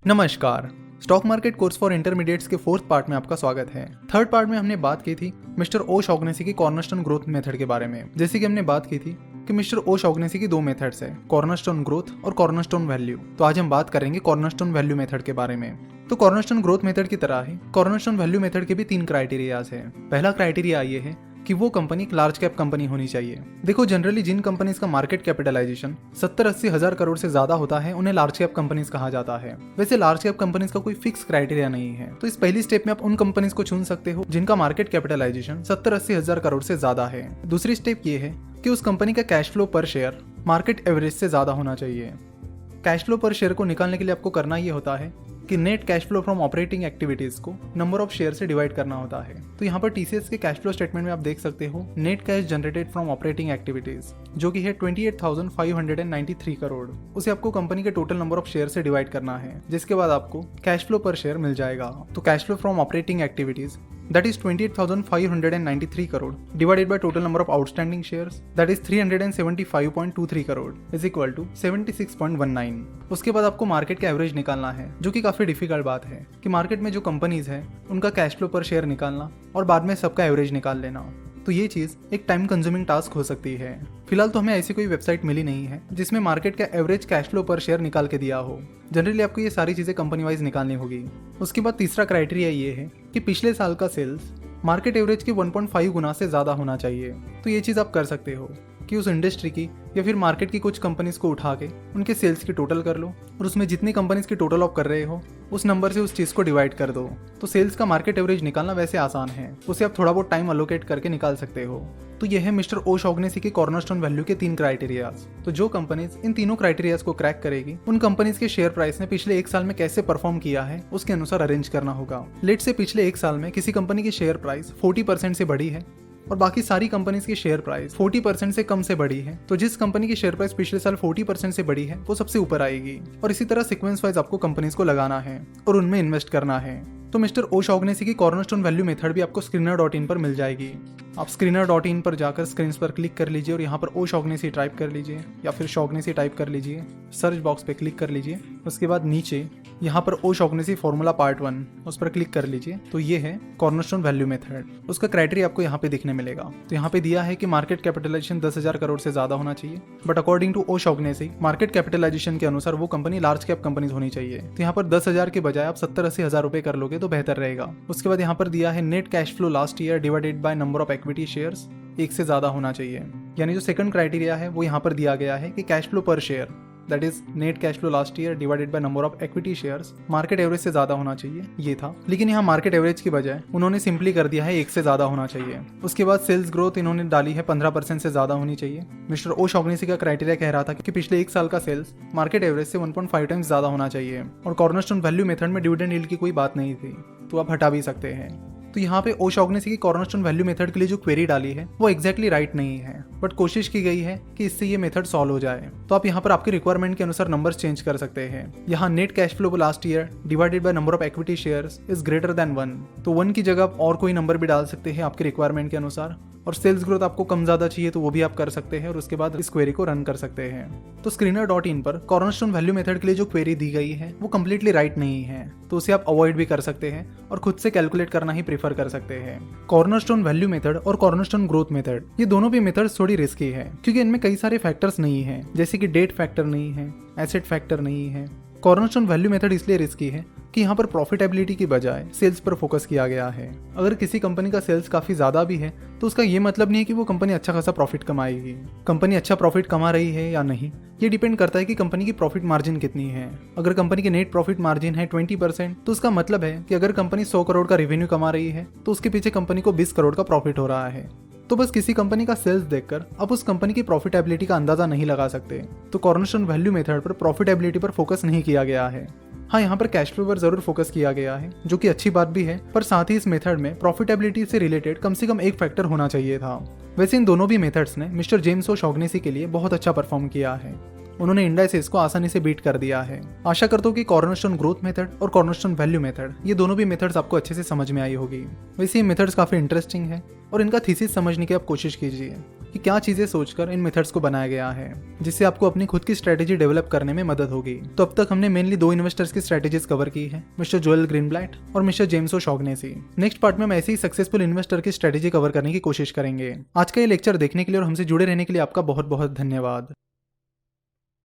नमस्कार। Stock market course for intermediates के fourth part में आपका स्वागत है। थर्ड पार्ट में हमने बात की थी मिस्टर ओ शॉगनेसी की कॉर्नरस्टोन ग्रोथ मेथड के बारे में। जैसे कि हमने बात की थी कि मिस्टर ओ शॉगनेसी की दो मेथड्स है, कॉर्नरस्टोन ग्रोथ और कॉर्नरस्टोन वैल्यू। तो आज हम बात करेंगे कॉर्नरस्टोन वैल्यू मेथड के बारे में। तो कॉर्नरस्टोन ग्रोथ मेथड की तरह ही कॉर्नरस्टोन वैल्यू मेथड के भी 3 क्राइटेरियाज है। पहला क्राइटेरिया ये है कि वो कंपनी एक लार्ज कैप कंपनी होनी चाहिए। देखो, जनरली जिन कंपनीज का मार्केट कैपिटलाइजेशन 70-80 हजार करोड़ से ज्यादा होता है उन्हें लार्ज कैप कंपनीज कहा जाता है। वैसे लार्ज कैप कंपनीज का कोई फिक्स क्राइटेरिया नहीं है, तो इस पहली स्टेप में आप उन कंपनीज को चुन सकते हो जिनका मार्केट कैपिटलाइजेशन 70-80 हजार करोड़ से ज्यादा है। दूसरी स्टेप ये है कि उस कंपनी का कैश फ्लो पर शेयर मार्केट एवरेज से ज्यादा होना चाहिए। कैश फ्लो पर शेयर को निकालने के लिए आपको करना ये होता है कि net cash flow from operating activities को नंबर ऑफ शेयर से डिवाइड करना होता है। तो यहाँ पर टीसीएस के कैश फ्लो स्टेटमेंट में आप देख सकते हो net cash generated from operating activities, जो कि है 28,593 करोड़। उसे आपको कंपनी के टोटल नंबर ऑफ शेयर से डिवाइड करना है, जिसके बाद आपको कैश फ्लो पर शेयर मिल जाएगा। तो cash flow from operating activities that is 28,593 crore divided by total number of outstanding shares that is 375.23 crore is equal to 76.19। उसके बाद आपको मार्केट का एवरेज निकालना है, जो कि काफी डिफिकल्ट बात है कि मार्केट में जो कंपनीज है उनका कैश फ्लो पर शेयर निकालना और बाद में सबका एवरेज निकाल लेना। तो ये चीज एक टाइम कंज्यूमिंग टास्क हो सकती है। फिलहाल तो हमें ऐसी कोई वेबसाइट मिली नहीं है जिसमें मार्केट का एवरेज कैश फ्लो पर शेयर निकाल के दिया हो। जनरली आपको ये सारी चीजें कंपनी वाइज निकालनी होगी। उसके बाद तीसरा क्राइटेरिया ये है कि पिछले साल का सेल्स मार्केट एवरेज के 1.5 गुना से ज्यादा होना चाहिए। तो ये चीज आप कर सकते हो कि उस इंडस्ट्री की या फिर मार्केट की कुछ कंपनीज को उठा के उनके सेल्स की टोटल कर लो और उसमें जितनी कंपनीज की टोटल आप कर रहे हो उस नंबर से उस चीज को डिवाइड कर दो। तो सेल्स का मार्केट एवरेज निकालना वैसे आसान है, उसे आप थोड़ा बहुत टाइम अलोकेट करके निकाल सकते हो। तो यह है मिस्टर ओ शॉगनेसी के कॉर्नरस्टोन वैल्यू के 3 क्राइटेरियाज। तो जो कंपनीज इन तीनों क्राइटेरियाज को क्रैक करेगी उन कंपनीज के शेयर प्राइस ने पिछले 1 साल में कैसे परफॉर्म किया है उसके अनुसार अरेंज करना होगा। लेट से पिछले 1 साल में किसी कंपनी की शेयर प्राइस 40% से बढ़ी है और बाकी सारी कंपनीज की शेयर प्राइस 40% से कम से बढ़ी है, तो जिस कंपनी की शेयर प्राइस पिछले साल 40% से बढ़ी है वो सबसे ऊपर आएगी। और इसी तरह सीक्वेंस वाइज आपको कंपनीज को लगाना है और उनमें इन्वेस्ट करना है। तो मिस्टर ओ शॉगनेसी की कॉर्नरस्टोन वैल्यू मेथड भी आपको screener.in पर मिल जाएगी। आप screener.in पर जाकर स्क्रीन पर क्लिक कर लीजिए और यहाँ पर ओ शॉगनेसी टाइप कर लीजिए या फिर शॉगनेसी टाइप कर लीजिए। सर्च बॉक्स पे क्लिक कर लीजिए। उसके बाद नीचे यहाँ पर ओ शॉगनेसी फॉर्मूला पार्ट 1 उस पर क्लिक कर लीजिए। तो ये है कॉर्नरस्टोन वैल्यू मेथड। उसका क्राइटेरिया आपको यहाँ पे दिखने मिलेगा। तो यहाँ पे दिया है कि मार्केट कैपिटलाइजेशन 10,000 करोड़ से ज्यादा होना चाहिए, but according to O'Shaughnessy market capitalisation के अनुसार वो कंपनी लार्ज कैप कंपनी होनी चाहिए। तो यहाँ पर 10,000 के बजाय आप 70-80 हजार रुपए कर लोगे तो बेहतर रहेगा। उसके बाद यहाँ पर दिया है net cash flow last year divided by number of equity shares 1 से ज्यादा होना चाहिए। यानी जो सेकंड क्राइटेरिया है वो यहाँ पर दिया गया है कि कैश फ्लो पर share that is net cash flow last year divided by number of equity shares market average से ज्यादा होना चाहिए, ये था। लेकिन यहाँ मार्केट एवरेज की बजाय उन्होंने सिंपली कर दिया है 1 से ज्यादा होना चाहिए। उसके बाद सेल्स ग्रोथ इन्होंने डाली है 15% से ज्यादा होनी चाहिए। मिस्टर ओ शॉगनेसी का क्राइटेरिया कह रहा था कि पिछले 1 साल का सेल्स मार्केट एवरेज से 1.5 टाइम्स ज्यादा होना चाहिए। और कॉर्नरस्टोन वैल्यू मेथड में डिविडेंड यील्ड की कोई बात नहीं थी, तो आप हटा भी सकते हैं। तो यहाँ पे ओ शॉगनेसी की कॉर्नरस्टोन वैल्यू मेथड के लिए जो क्वेरी डाली है वो एग्जैक्टली राइट नहीं है, बट कोशिश की गई है कि इससे ये मेथड सॉल्व हो जाए। तो आप यहाँ पर आपकी रिक्वायरमेंट के अनुसार नंबर्स चेंज कर सकते हैं। यहाँ net cash flow last year divided by number of equity shares is greater than 1, तो 1 की जगह आप और कोई नंबर भी डाल सकते हैं आपकी रिक्वायरमेंट के अनुसार। और सेल्स ग्रोथ आपको कम ज्यादा चाहिए तो वो भी आप कर सकते हैं और उसके बाद इस क्वेरी को रन कर सकते हैं। तो screener.in पर कॉर्नरस्टोन वैल्यू मेथड के लिए जो क्वेरी दी गई है वो कम्प्लीटली राइट नहीं है, तो उसे आप अवॉइड भी कर सकते हैं और खुद से कैलकुलेट करना ही प्रीफर कर सकते हैं। कॉर्नरस्टोन वैल्यू मेथड और कॉर्नरस्टोन ग्रोथ मेथड ये दोनों भी मेथड्स थोड़ी रिस्की है, क्योंकि इनमें कई सारे फैक्टर्स नहीं है, जैसे कि डेट फैक्टर नहीं है, एसेट फैक्टर नहीं है। कॉर्नरस्टोन वैल्यू मेथड इसलिए रिस्की है कि यहाँ पर प्रॉफिटेबिलिटी की बजाय सेल्स पर फोकस किया गया है। अगर किसी कंपनी का सेल्स काफी ज्यादा भी है तो उसका ये मतलब नहीं है कि वो कंपनी अच्छा खासा प्रॉफिट कमाएगी। कंपनी अच्छा प्रॉफिट कमा रही है या नहीं ये डिपेंड करता है कि कंपनी की प्रॉफिट मार्जिन कितनी है। अगर कंपनी की नेट प्रॉफिट मार्जिन है 20%, तो उसका मतलब है कि अगर कंपनी 100 करोड़ का रेवेन्यू कमा रही है तो उसके पीछे कंपनी को 20 करोड़ का प्रॉफिट हो रहा है। तो बस किसी कंपनी का सेल्स देखकर आप उस कंपनी की प्रॉफिटेबिलिटी का अंदाजा नहीं लगा सकते। तो कॉर्नरस्टोन वैल्यू मेथड पर प्रॉफिटेबिलिटी पर फोकस नहीं किया गया है। हाँ, यहाँ पर कैश फ्लो पर जरूर फोकस किया गया है, जो कि अच्छी बात भी है, पर साथ ही इस मेथड में प्रॉफिटेबिलिटी से रिलेटेड कम से कम एक फैक्टर होना चाहिए था। वैसे इन दोनों भी मेथड्स ने मिस्टर जेम्स ओ शॉगनेसी के लिए बहुत अच्छा परफॉर्म किया है। उन्होंने इंडाइसेस को आसानी से बीट कर दिया है। आशा करता हूँ कि कॉर्नरस्टोन ग्रोथ मेथड और कॉर्नरस्टोन वैल्यू मेथड, ये दोनों भी मेथड्स आपको अच्छे से समझ में आई होगी। वैसे ये मेथड्स काफी इंटरेस्टिंग है और इनका थीसिस समझने की आप कोशिश कीजिए कि क्या चीजें सोचकर इन मेथड्स को बनाया गया है, जिससे आपको अपनी खुद की स्ट्रेटेजी डेवलप करने में मदद होगी। तो अब तक हमने मेनली 2 इन्वेस्टर्स की स्ट्रेटेजीज कवर की है, मिस्टर जोएल ग्रीनब्लैट और मिस्टर जेम्स ओशॉग्नेसी। नेक्स्ट पार्ट में हम ऐसे ही सक्सेसफुल इन्वेस्टर की स्ट्रेटेजी कवर करने की कोशिश करेंगे। आज का ये लेक्चर देखने के लिए और हमसे जुड़े रहने के लिए आपका बहुत बहुत धन्यवाद।